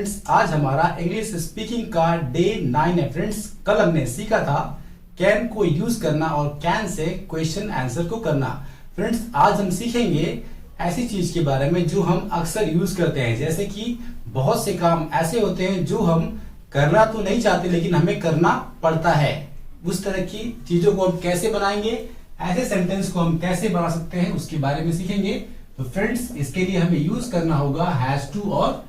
Friends, आज हमारा English speaking का डे 9 है। फ्रेंड्स, कल हमने सीखा था कैन को यूज करना और कैन से क्वेश्चन आंसर को करना। फ्रेंड्स, आज हम सीखेंगे ऐसी चीज के बारे में जो हम अक्सर यूज करते हैं, जैसे कि बहुत से काम ऐसे होते हैं जो हम करना तो नहीं चाहते लेकिन हमें करना पड़ता है। उस तरह की चीजों को हम कैसे बनाएंगे, ऐसे सेंटेंस को हम कैसे बना सकते हैं, उसके बारे में सीखेंगे। तो फ्रेंड्स, इसके लिए हमें यूज करना होगा हैज टू और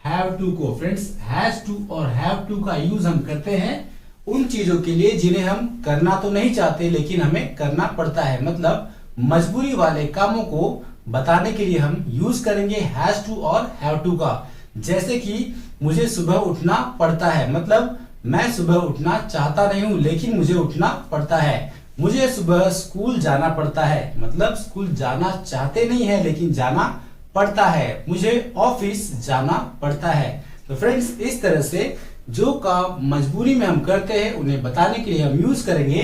हैव टू को। फ्रेंड्स, हैज टू और हैव टू का यूज हम करते हैं उन चीजों के लिए जिन्हें हम करना तो नहीं चाहते लेकिन हमें करना पड़ता है। मतलब मजबूरी वाले कामों को बताने के लिए हम यूज करेंगे हैज टू और हैव टू का। जैसे कि मुझे सुबह उठना पड़ता है, मतलब मैं सुबह उठना चाहता नहीं हूं लेकिन मुझे उठना पड़ता है। मुझे सुबह स्कूल जाना पड़ता है, मतलब स्कूल जाना चाहते नहीं है लेकिन जाना पड़ता है। मुझे ऑफिस जाना पड़ता है। तो फ्रेंड्स, इस तरह से जो काम मजबूरी में हम करते हैं उन्हें बताने के लिए हम यूज करेंगे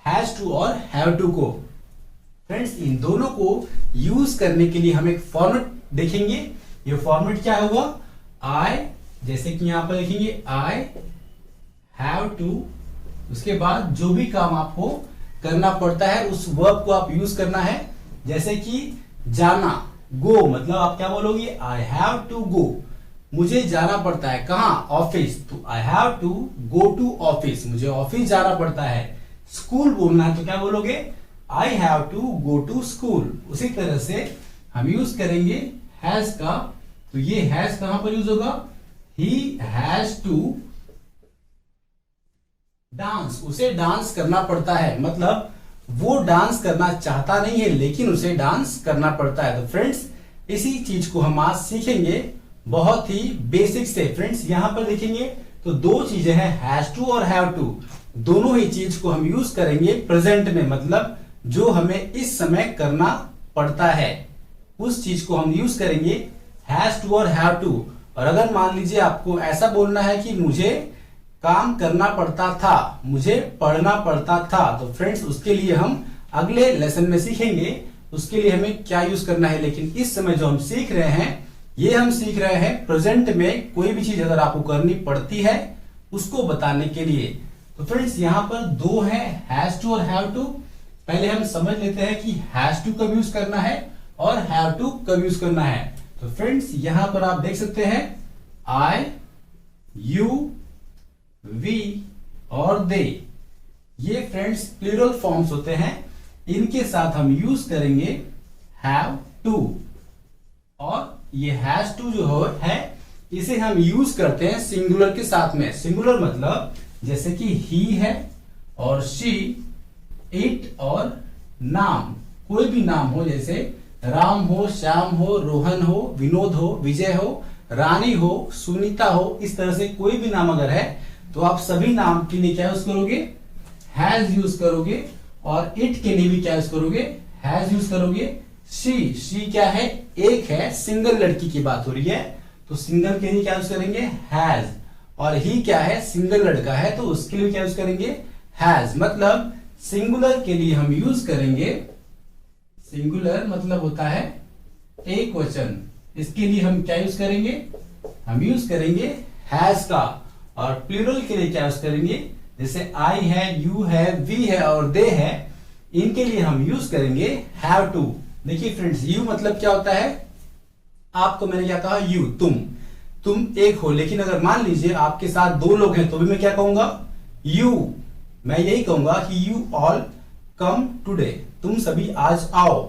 हैज टू और हैव टू को। फ्रेंड्स, इन दोनों को यूज करने के लिए हम एक फॉर्मेट देखेंगे। ये फॉर्मेट क्या होगा, आई, जैसे कि यहां पर लिखेंगे आई हैव टू, उसके बाद जो भी काम आपको करना पड़ता है उस वर्ब को आप यूज करना है। जैसे कि जाना, गो, मतलब आप क्या बोलोगे, आई हैव टू गो, मुझे जाना पड़ता है कहां, ऑफिस, तो I have to go to office, मुझे ऑफिस जाना पड़ता है। स्कूल बोलना है तो क्या बोलोगे, I have to go to school. उसी तरह से हम यूज करेंगे हैज का, तो ये हैज कहां पर यूज होगा, ही हैज टू डांस, उसे डांस करना पड़ता है, मतलब वो डांस करना चाहता नहीं है लेकिन उसे डांस करना पड़ता है। तो फ्रेंड्स, इसी चीज को हम आज सीखेंगे बहुत ही बेसिक से। फ्रेंड्स, यहां पर देखेंगे तो दो चीजें हैं, हैज टू और हैव टू। दोनों ही चीज को हम यूज करेंगे प्रेजेंट में, मतलब जो हमें इस समय करना पड़ता है उस चीज को हम यूज करेंगे हैज टू और हैव टू। और अगर मान लीजिए आपको ऐसा बोलना है कि मुझे काम करना पड़ता था, मुझे पढ़ना पड़ता था, तो फ्रेंड्स उसके लिए हम अगले लेसन में सीखेंगे उसके लिए हमें क्या यूज करना है। लेकिन इस समय जो हम सीख रहे हैं ये हम सीख रहे हैं प्रेजेंट में कोई भी चीज अगर आपको करनी पड़ती है उसको बताने के लिए। तो फ्रेंड्स, यहां पर दो है, हैज टू और हैव टू। पहले हम समझ लेते हैं कि हैज टू कब यूज करना है और हैव टू कब यूज करना है। तो फ्रेंड्स, यहां पर आप देख सकते हैं आई, यू, वी और दे, ये फ्रेंड्स प्लूरल फॉर्म्स होते हैं। इनके साथ हम यूज करेंगे हैव टू। और ये हैज टू जो है इसे हम यूज करते हैं सिंगुलर के साथ में। सिंगुलर मतलब जैसे कि ही है और शी, इट और नाम, कोई भी नाम हो, जैसे राम हो, श्याम हो, रोहन हो, विनोद हो, विजय हो, रानी हो, सुनीता हो, इस तरह से कोई भी नाम अगर है तो आप सभी नाम के लिए क्या यूज करोगे, हैज यूज करोगे। और इट के लिए भी क्या यूज करोगे, हैज यूज करोगे। शी क्या है, एक है, सिंगल लड़की की बात हो रही है तो सिंगल के लिए क्या यूज करेंगे, हैज। और ही क्या है, सिंगल लड़का है तो उसके लिए क्या यूज करेंगे, हैज। मतलब सिंगुलर के लिए हम यूज करेंगे, सिंगुलर मतलब होता है एक वचन, इसके लिए हम क्या यूज करेंगे, हम यूज करेंगे हैज का। और प्लूरल के लिए क्या यूज करेंगे, जैसे आई है, यू है, वी है और दे है, इनके लिए हम यूज करेंगे हैव टू। देखिए फ्रेंड्स, यू मतलब क्या होता है, आपको मैंने क्या कहा, यू, तुम एक हो, लेकिन अगर मान लीजिए आपके साथ दो लोग हैं तो भी मैं क्या कहूंगा, यू, मैं यही कहूंगा कि यू ऑल कम टुडे, तुम सभी आज आओ।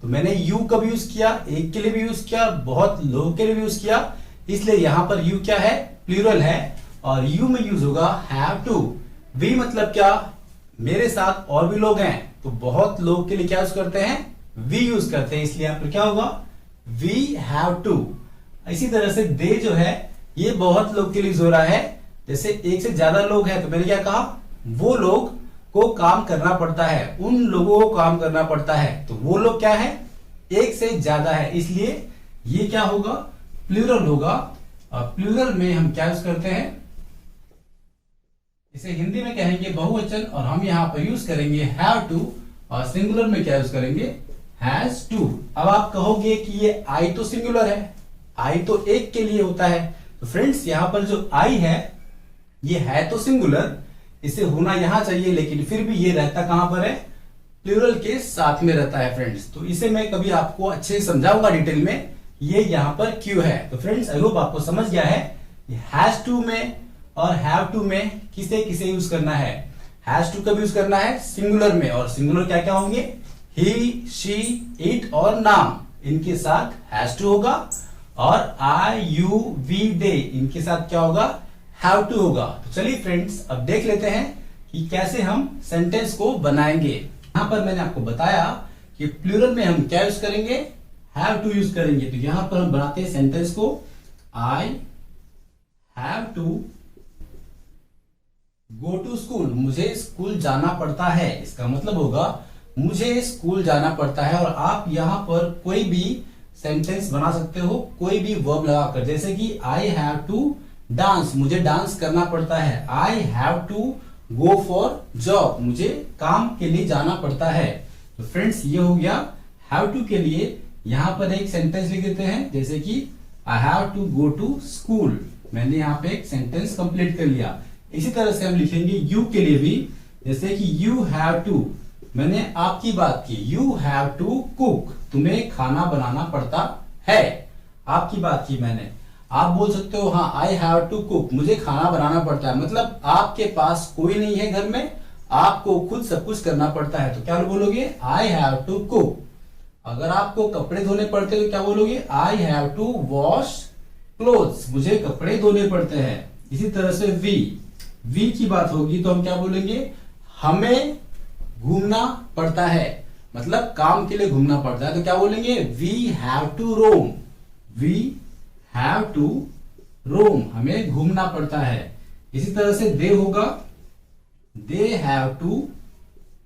तो मैंने यू कब यूज किया, एक के लिए भी यूज किया, बहुत लोगों के लिए भी यूज किया, इसलिए यहां पर यू क्या है, प्लूरल है। और यू में यूज होगा हैव टू। वी मतलब क्या, मेरे साथ और भी लोग हैं, तो बहुत लोग के लिए क्या यूज करते हैं, वी यूज करते हैं, इसलिए यहां पर क्या होगा, वी हैव टू। इसी तरह से दे जो है ये बहुत लोग के लिए यूज हो रहा है, जैसे एक से ज्यादा लोग हैं तो मैंने क्या कहा, वो लोग को काम करना पड़ता है, उन लोगों को काम करना पड़ता है, तो वो लोग क्या है, एक से ज्यादा है, इसलिए ये क्या होगा, प्लूरल होगा। और प्लूरल में हम क्या यूज करते हैं, इसे हिंदी में कहेंगे बहुवचन, और हम यहां पर यूज करेंगे हैव टू। और सिंगुलर में क्या यूज करेंगे, हैज टू। अब आप कहोगे कि ये आई तो सिंगुलर है, आई तो एक के लिए होता है, तो फ्रेंड्स यहाँ पर जो आई है ये है तो सिंगुलर, इसे होना यहां चाहिए, लेकिन फिर भी ये रहता कहां पर है, प्लूरल के साथ में रहता है फ्रेंड्स। तो इसे मैं कभी आपको अच्छे से समझाऊंगा डिटेल में, ये यहाँ पर क्यों है। तो फ्रेंड्स आई होप आपको समझ गया है, हैज टू में और हैव टू में किसे किसे यूज करना है। हैज टू कब यूज करना है, सिंगुलर में, और सिंगुलर क्या क्या होंगे, ही, शी, इट और नाम, इनके साथ हैज टू होगा। और आई, यू, वी, दे, इनके साथ क्या होगा, हैव टू होगा। तो चलिए फ्रेंड्स अब देख लेते हैं कि कैसे हम सेंटेंस को बनाएंगे। यहां पर मैंने आपको बताया कि प्लूरल में हम क्या यूज करेंगे, हैव टू यूज करेंगे। तो यहां पर हम बनाते हैं सेंटेंस को, I have to go to school, मुझे स्कूल जाना पड़ता है। इसका मतलब होगा मुझे स्कूल जाना पड़ता है। और आप यहां पर कोई भी सेंटेंस बना सकते हो, कोई भी वर्ब लगाकर, जैसे कि आई हैव टू डांस, मुझे डांस करना पड़ता है। I have to go for job, मुझे काम के लिए जाना पड़ता है। तो फ्रेंड्स ये हो गया हैव टू के लिए। यहां पर एक सेंटेंस लिख देते हैं, जैसे कि I have to go to school, मैंने यहां पे एक सेंटेंस कंप्लीट कर लिया। इसी तरह से हम लिखेंगे यू के लिए भी, जैसे कि यू हैव टू, मैंने आपकी बात की, यू हैव टू कुक, तुम्हें खाना बनाना पड़ता है, आपकी बात की मैंने। आप बोल सकते हो हाँ आई हैव टू कुक, मुझे खाना बनाना पड़ता है, मतलब आपके पास कोई नहीं है घर में, आपको खुद सब कुछ करना पड़ता है। तो क्या बोलोगे, आई हैव टू कुक। अगर आपको कपड़े धोने पड़ते हैं तो क्या बोलोगे, I have to wash clothes, मुझे कपड़े धोने पड़ते हैं। इसी तरह से वी की बात होगी तो हम क्या बोलेंगे, हमें घूमना पड़ता है, मतलब काम के लिए घूमना पड़ता है। तो क्या बोलेंगे, we have to roam, we have to roam, हमें घूमना पड़ता है। इसी तरह से दे होगा, दे हैव टू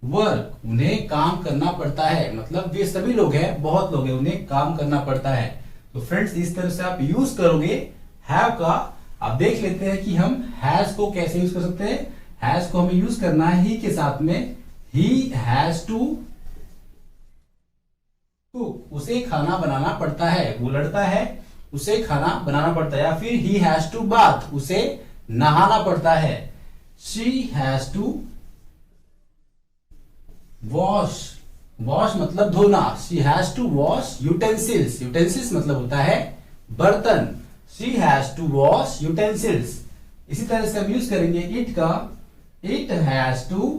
वर्क, उन्हें काम करना पड़ता है, मतलब वे सभी लोग हैं, बहुत लोग हैं, उन्हें काम करना पड़ता है। तो फ्रेंड्स इस तरह से आप यूज करोगे हैव का। आप देख लेते हैं कि हम हैज को कैसे यूज कर सकते हैं। हैज को हमें यूज करना है ही के साथ में, ही हैज टू कुक, उसे खाना बनाना पड़ता है, वो लड़का है उसे खाना बनाना पड़ता है। या फिर ही हैज टू बाथ, उसे नहाना पड़ता है। She has to wash, wash मतलब धोना, she has to wash utensils, utensils मतलब होता है बर्तन, she has to wash utensils. इसी तरह से हम यूज करेंगे इट का, इट हैज टू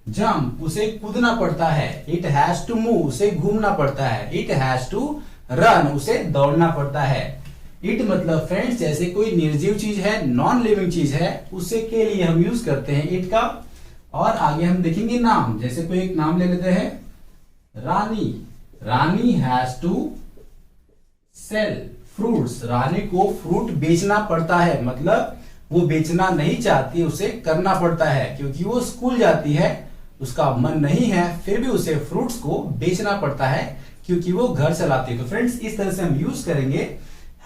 जंप, उसे कूदना पड़ता है। इट हैज टू मूव, उसे घूमना पड़ता है। इट हैज टू रन, उसे दौड़ना पड़ता है। इट मतलब फ्रेंड्स जैसे कोई निर्जीव चीज है, नॉन लिविंग चीज है, उसे के लिए हम यूज करते हैं इट का। और आगे हम देखेंगे नाम, जैसे कोई एक नाम ले लेते हैं, रानी, रानी हैज टू सेल फ्रूट्स, रानी को फ्रूट बेचना पड़ता है, मतलब वो बेचना नहीं चाहती, उसे करना पड़ता है, क्योंकि वो स्कूल जाती है, उसका मन नहीं है, फिर भी उसे फ्रूट्स को बेचना पड़ता है क्योंकि वो घर चलाती है। तो फ्रेंड्स इस तरह से हम यूज करेंगे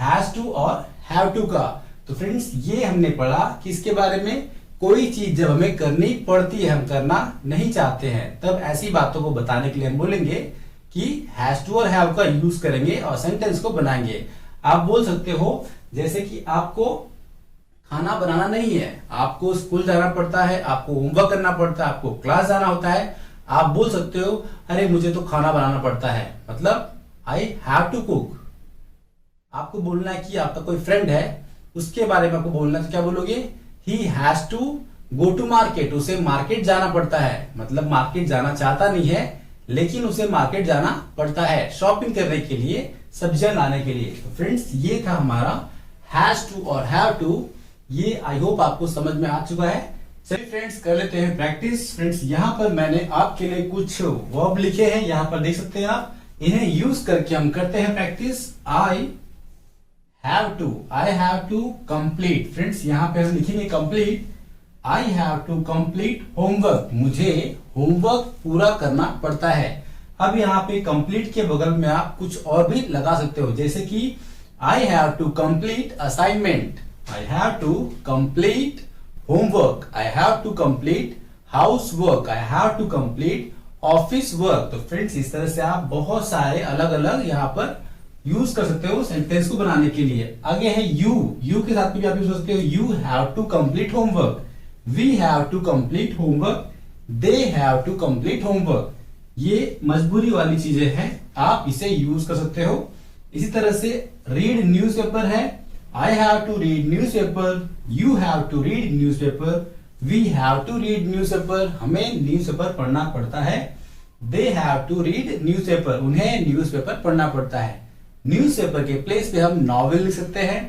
हैज टू और हैव टू का। तो फ्रेंड्स ये हमने पढ़ा किसके बारे में, कोई चीज जब हमें करनी पड़ती है, हम करना नहीं चाहते हैं, तब ऐसी बातों को बताने के लिए हम बोलेंगे कि हैज टू और हैव का यूज करेंगे और सेंटेंस को बनाएंगे। आप बोल सकते हो जैसे कि आपको खाना बनाना नहीं है, आपको स्कूल जाना पड़ता है, आपको होमवर्क करना पड़ता है, आपको क्लास जाना होता है, आप बोल सकते हो अरे मुझे तो खाना बनाना पड़ता है, मतलब आई हैव टू कुक। आपको बोलना है कि आपका कोई फ्रेंड है, उसके बारे में आपको बोलना है, तो क्या बोलोगे, he has to go to market, उसे मार्केट जाना पड़ता है, मतलब मार्केट जाना चाहता नहीं है लेकिन उसे मार्केट जाना पड़ता है शॉपिंग करने के लिए, सब्जियां लाने के लिए। तो फ्रेंड्स ये था हमारा हैज टू और हैव टू। ये आई होप आपको समझ में आ चुका है। चलिए फ्रेंड्स कर लेते हैं प्रैक्टिस। फ्रेंड्स यहाँ पर मैंने आपके लिए कुछ वर्ब लिखे हैं, यहाँ पर देख सकते हैं आप, इन्हें यूज करके हम करते हैं practice. I have to complete, friends यहाँ पे हम लिखेंगे complete. I have to complete homework, मुझे होमवर्क पूरा करना पड़ता है। अब यहाँ पे कंप्लीट के बगल में आप कुछ और भी लगा सकते हो, जैसे कि I have to complete assignment, I have to complete homework, I have to complete housework, I have to complete office work। तो फ्रेंड्स इस तरह से आप बहुत सारे अलग अलग यहाँ पर यूज कर सकते हो सेंटेंस को बनाने के लिए। आगे है यू के साथ भी आप यूज कर सकते हो। You have to complete homework, we have to complete homework, they have to complete homework. ये मजबूरी वाली चीजें हैं, आप इसे यूज कर सकते हो। इसी तरह से रीड न्यूज़पेपर है, I have to read newspaper, you have to read newspaper, we have to read newspaper, हमें न्यूज़पेपर पढ़ना पड़ता है। They have to read newspaper, उन्हें न्यूज़पेपर पढ़ना पड़ता है। न्यूज़पेपर के प्लेस पे हम नॉवेल लिख सकते हैं,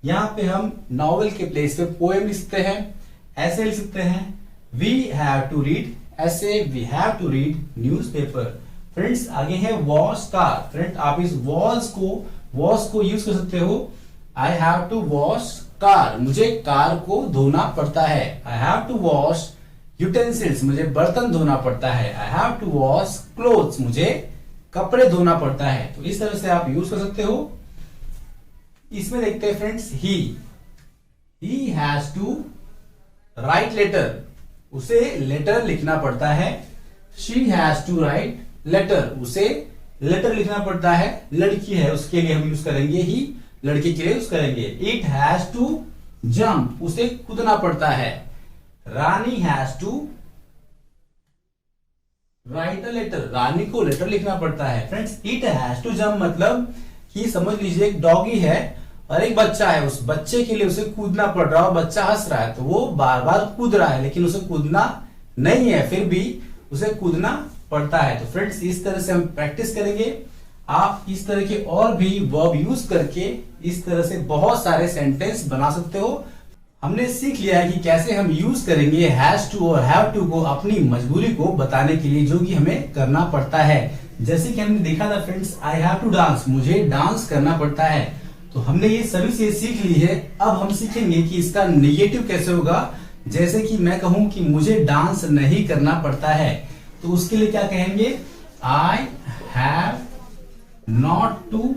यहाँ पे हम नॉवेल के प्लेस पे पोएम लिख सकते हैं, ऐसे लिख सकते हैं। वी हैव टू रीड, ऐसे we have to read newspaper. Friends आगे है वॉश कार। फ्रेंड आप इस वॉश को यूज कर सकते हो। I have to wash car, मुझे कार को धोना पड़ता है। I have to wash utensils, मुझे बर्तन धोना पड़ता है। I have to wash clothes, मुझे कपड़े धोना पड़ता है। तो इस तरह से आप यूज कर सकते हो। इसमें देखते हैं friends he has to write letter, उसे लेटर लिखना पड़ता है। She has to write letter, उसे लेटर लिखना पड़ता है। लड़की है उसके लिए हम यूज करेंगे ही, लड़के के लिए यूज करेंगे। इट हैज टू जंप, उसे कूदना पड़ता है। Rani has to write a letter, Rani को लेटर लिखना पड़ता है। Friends it has to jump मतलब कि समझ लीजिए एक डॉगी है और एक बच्चा है, उस बच्चे के लिए उसे कूदना पड़ रहा है। बच्चा हंस रहा है तो वो बार बार कूद रहा है, लेकिन उसे कूदना नहीं है, फिर भी उसे कूदना पड़ता है। तो फ्रेंड्स इस तरह से हम प्रैक्टिस करेंगे। आप इस तरह के और भी वर्ब यूज करके इस तरह से बहुत सारे सेंटेंस बना सकते हो। हमने सीख लिया है कि कैसे हम यूज करेंगे हैज टू और हैव टू को अपनी मजबूरी को बताने के लिए, जो कि हमें करना पड़ता है। जैसे कि हमने देखा था friends, I have to dance, मुझे डांस करना पड़ता है। तो हमने ये सभी चीजें सीख ली है। अब हम सीखेंगे कि इसका नेगेटिव कैसे होगा। जैसे कि मैं कहूं कि मुझे डांस नहीं करना पड़ता है, तो उसके लिए क्या कहेंगे, I have not to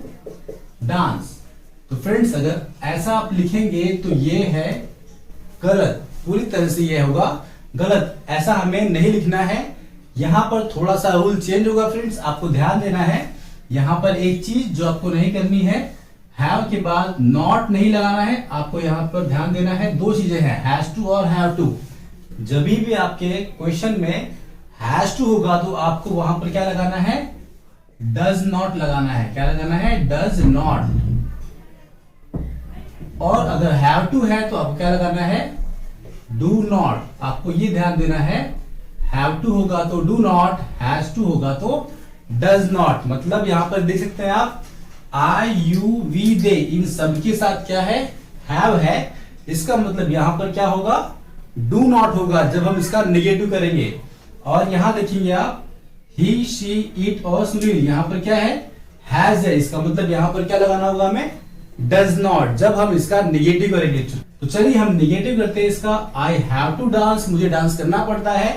dance. तो फ्रेंड्स अगर ऐसा आप लिखेंगे तो ये है गलत, पूरी तरह से ये होगा गलत। ऐसा हमें नहीं लिखना है। यहां पर थोड़ा सा रूल चेंज होगा फ्रेंड्स, आपको ध्यान देना है। यहां पर एक चीज जो आपको नहीं करनी है, हैव के बाद नॉट नहीं लगाना है। आपको यहां पर ध्यान देना है, दो चीजें हैं, हैज टू और हैव टू। जब भी आपके क्वेश्चन में हैज टू होगा तो आपको वहां पर क्या लगाना है, डज नॉट लगाना है। क्या लगाना है, डज नॉट। और अगर हैव टू है तो आपको क्या लगाना है, डू नॉट। आपको ये ध्यान देना है, हैव टू होगा तो डू नॉट, हैज टू होगा तो डज नॉट। मतलब यहां पर देख सकते हैं आप, आई यू वी दे इन सब के साथ क्या है, हैव है। इसका मतलब यहां पर क्या होगा, डू नॉट होगा जब हम इसका नेगेटिव करेंगे। और यहां देखिए आप, ही शी इट और सुनील, यहां पर क्या है, हैज है। इसका मतलब यहां पर क्या लगाना होगा हमें, डज नॉट, जब हम इसका नेगेटिव करेंगे। तो चलिए हम नेगेटिव करते हैं इसका। आई हैव टू डांस, मुझे डांस करना पड़ता है।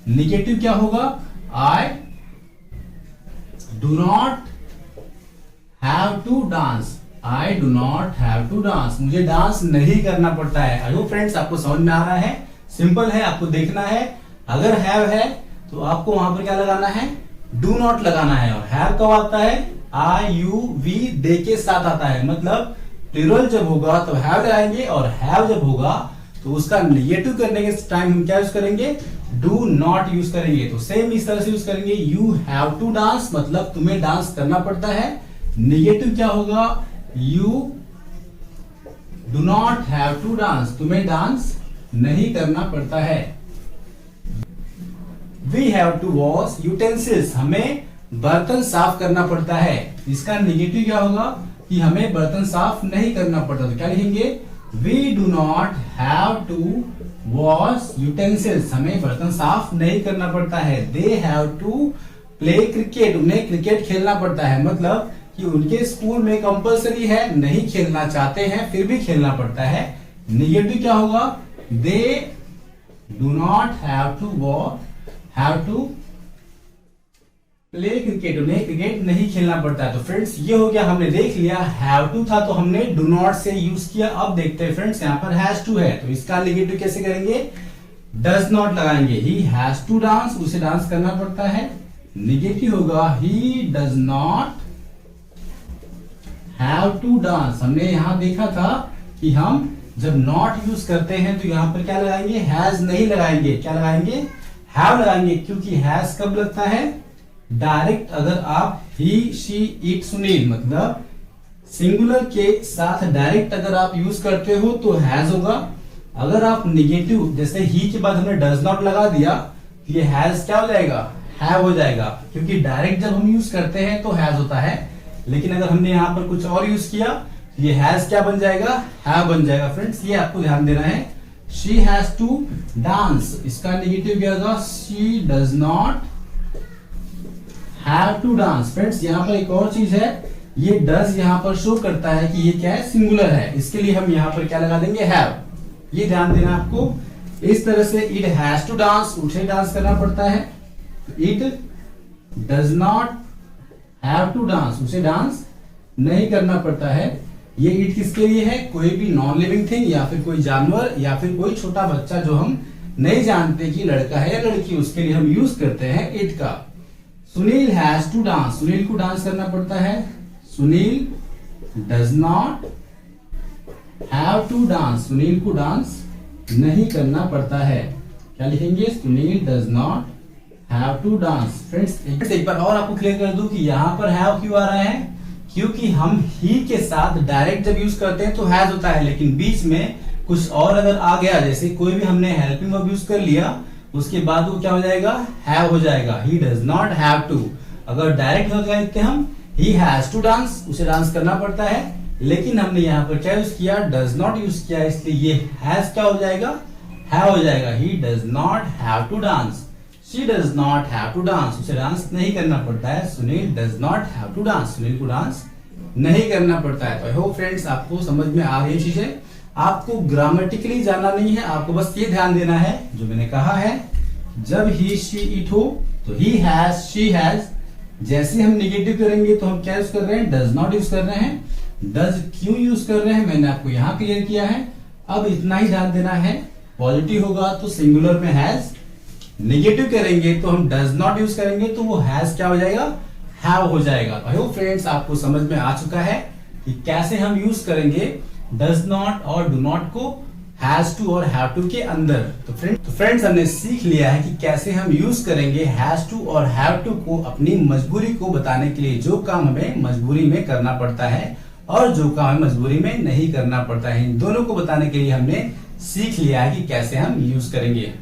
नेगेटिव क्या होगा, I do not have to dance, I do not have to dance, मुझे डांस नहीं करना पड़ता है। आई होप फ्रेंड्स आपको समझ में आ रहा है, सिंपल है, आपको देखना है। अगर हैव है तो आपको वहां पर क्या लगाना है, डू नॉट लगाना है। और हैव कब आता है, आई यू वी दे के साथ आता है। मतलब प्लूरल जब होगा तो हैव लगाएंगे, और हैव जब होगा तो उसका नेगेटिव करने के टाइम हम क्या यूज करेंगे, डू नॉट यूज करेंगे। तो सेम इस तरह से यूज करेंगे, यू हैव टू डांस मतलब तुम्हें डांस करना पड़ता है। नेगेटिव क्या होगा, you do not have to dance, तुम्हें डांस नहीं करना पड़ता है। We have to wash utensils, हमें बर्तन साफ करना पड़ता है। इसका नेगेटिव क्या होगा कि हमें बर्तन साफ नहीं करना पड़ता। तो क्या लिखेंगे, we do not have to wash utensils, हमें बर्तन साफ नहीं करना पड़ता है। They have to play cricket, उन्हें क्रिकेट खेलना पड़ता है। मतलब कि उनके स्कूल में कंपलसरी है, नहीं खेलना चाहते हैं फिर भी खेलना पड़ता है। नेगेटिव क्या होगा, they do not have to play cricket, उन्हें क्रिकेट नहीं खेलना पड़ता है। तो फ्रेंड्स ये हो गया, हमने देख लिया हैव टू था तो हमने डू नॉट से यूज किया। अब देखते हैं फ्रेंड्स, यहाँ पर हैज टू है तो इसका नेगेटिव कैसे करेंगे, डज नॉट लगाएंगे। ही हैज टू डांस, उसे डांस करना पड़ता है। नेगेटिव होगा, he does not have to dance. हमने यहाँ देखा था कि हम जब नॉट यूज करते हैं तो यहाँ पर क्या लगाएंगे, हैज नहीं लगाएंगे, क्या लगाएंगे, हैव लगाएंगे, क्योंकि हैज कब लगता है, डायरेक्ट। अगर आप ही, शी, इट, सुनील मतलब सिंगुलर के साथ डायरेक्ट अगर आप यूज करते हो तो हैज होगा। अगर आप निगेटिव जैसे ही के बाद हमने डज नॉट लगा दिया, ये हैज क्या हो जाएगा, हैव हो जाएगा, क्योंकि डायरेक्ट जब हम यूज करते हैं तो हैज होता है। लेकिन अगर हमने यहाँ पर कुछ और यूज किया, ये हैज क्या बन जाएगा, हैव बन जाएगा। फ्रेंड्स ये आपको ध्यान देना है। शी हैज टू डांस, इसका नेगेटिव क्या होगा, she does not have to dance. Friends यहाँ पर एक और चीज है, ये डज यहाँ पर शो करता है कि ये क्या है, सिंगुलर है, इसके लिए हम यहाँ पर क्या लगा देंगे, हैव। ये ध्यान देना आपको। इस तरह से इट हैज टू डांस, उसे डांस करना पड़ता है। It does not have to dance, उसे डांस नहीं करना पड़ता है। ये इट किसके लिए है, कोई भी नॉन लिविंग थिंग या फिर कोई जानवर या फिर कोई छोटा बच्चा जो हम नहीं जानते कि लड़का है या लड़की, उसके लिए हम यूज करते हैं इट का। Sunil has to dance, Sunil को डांस करना पड़ता है। Sunil does not have to dance, Sunil को डांस नहीं करना पड़ता है। क्या लिखेंगे, Sunil does not have to dance. Friends एक बार और आपको क्लियर कर दूं कि यहाँ पर हैव क्यों आ रहा है, क्योंकि हम ही के साथ डायरेक्ट जब यूज करते हैं तो हैज होता है, लेकिन बीच में कुछ और अगर आ गया, जैसे कोई भी हमने हेल्पिंग वर्ब यूज कर लिया, उसके बाद वो क्या हो जाएगा, हैव हो जाएगा। He does not have to, अगर डायरेक्ट हो गया लिखते हम ही हैज टू डांस, उसे डांस करना पड़ता है, लेकिन हमने यहाँ पर क्या यूज किया, डज नॉट यूज किया, इसलिए ये हैज क्या हो जाएगा, हैव हो जाएगा। He does not have to dance, she does not have to dance, उसे डांस नहीं करना पड़ता है। Sunil does not have to dance, Sunil को डांस नहीं करना पड़ता है। तो आई होप फ्रेंड्स आपको समझ में आ रही चीजें। आपको ग्रामेटिकली जानना नहीं है, आपको बस ये ध्यान देना है जो मैंने कहा है, जब ही, शी, इट हो तो ही हैज, शी हैज। जैसे हम निगेटिव करेंगे तो हम क्या यूज कर रहे हैं, डज नॉट यूज कर रहे हैं। डज क्यों यूज कर रहे हैं मैंने आपको यहाँ क्लियर किया है। अब इतना ही ध्यान देना है, पॉजिटिव होगा तो सिंगुलर में हैज, नेगेटिव करेंगे तो हम डज नॉट यूज करेंगे तो वो हैज क्या हो जाएगा, हैव हो जाएगा। तो आई होप फ्रेंड्स आपको समझ में आ चुका है कि कैसे हम यूज करेंगे डज नॉट और डू नॉट को हैज टू और हैव टू के अंदर। तो फ्रेंड्स हमने सीख लिया है कि कैसे हम यूज करेंगे हैज टू और हैव टू को अपनी मजबूरी को बताने के लिए, जो काम हमें मजबूरी में करना पड़ता है और जो काम हमें मजबूरी में नहीं करना पड़ता है, इन दोनों को बताने के लिए हमने सीख लिया है कि कैसे हम यूज करेंगे।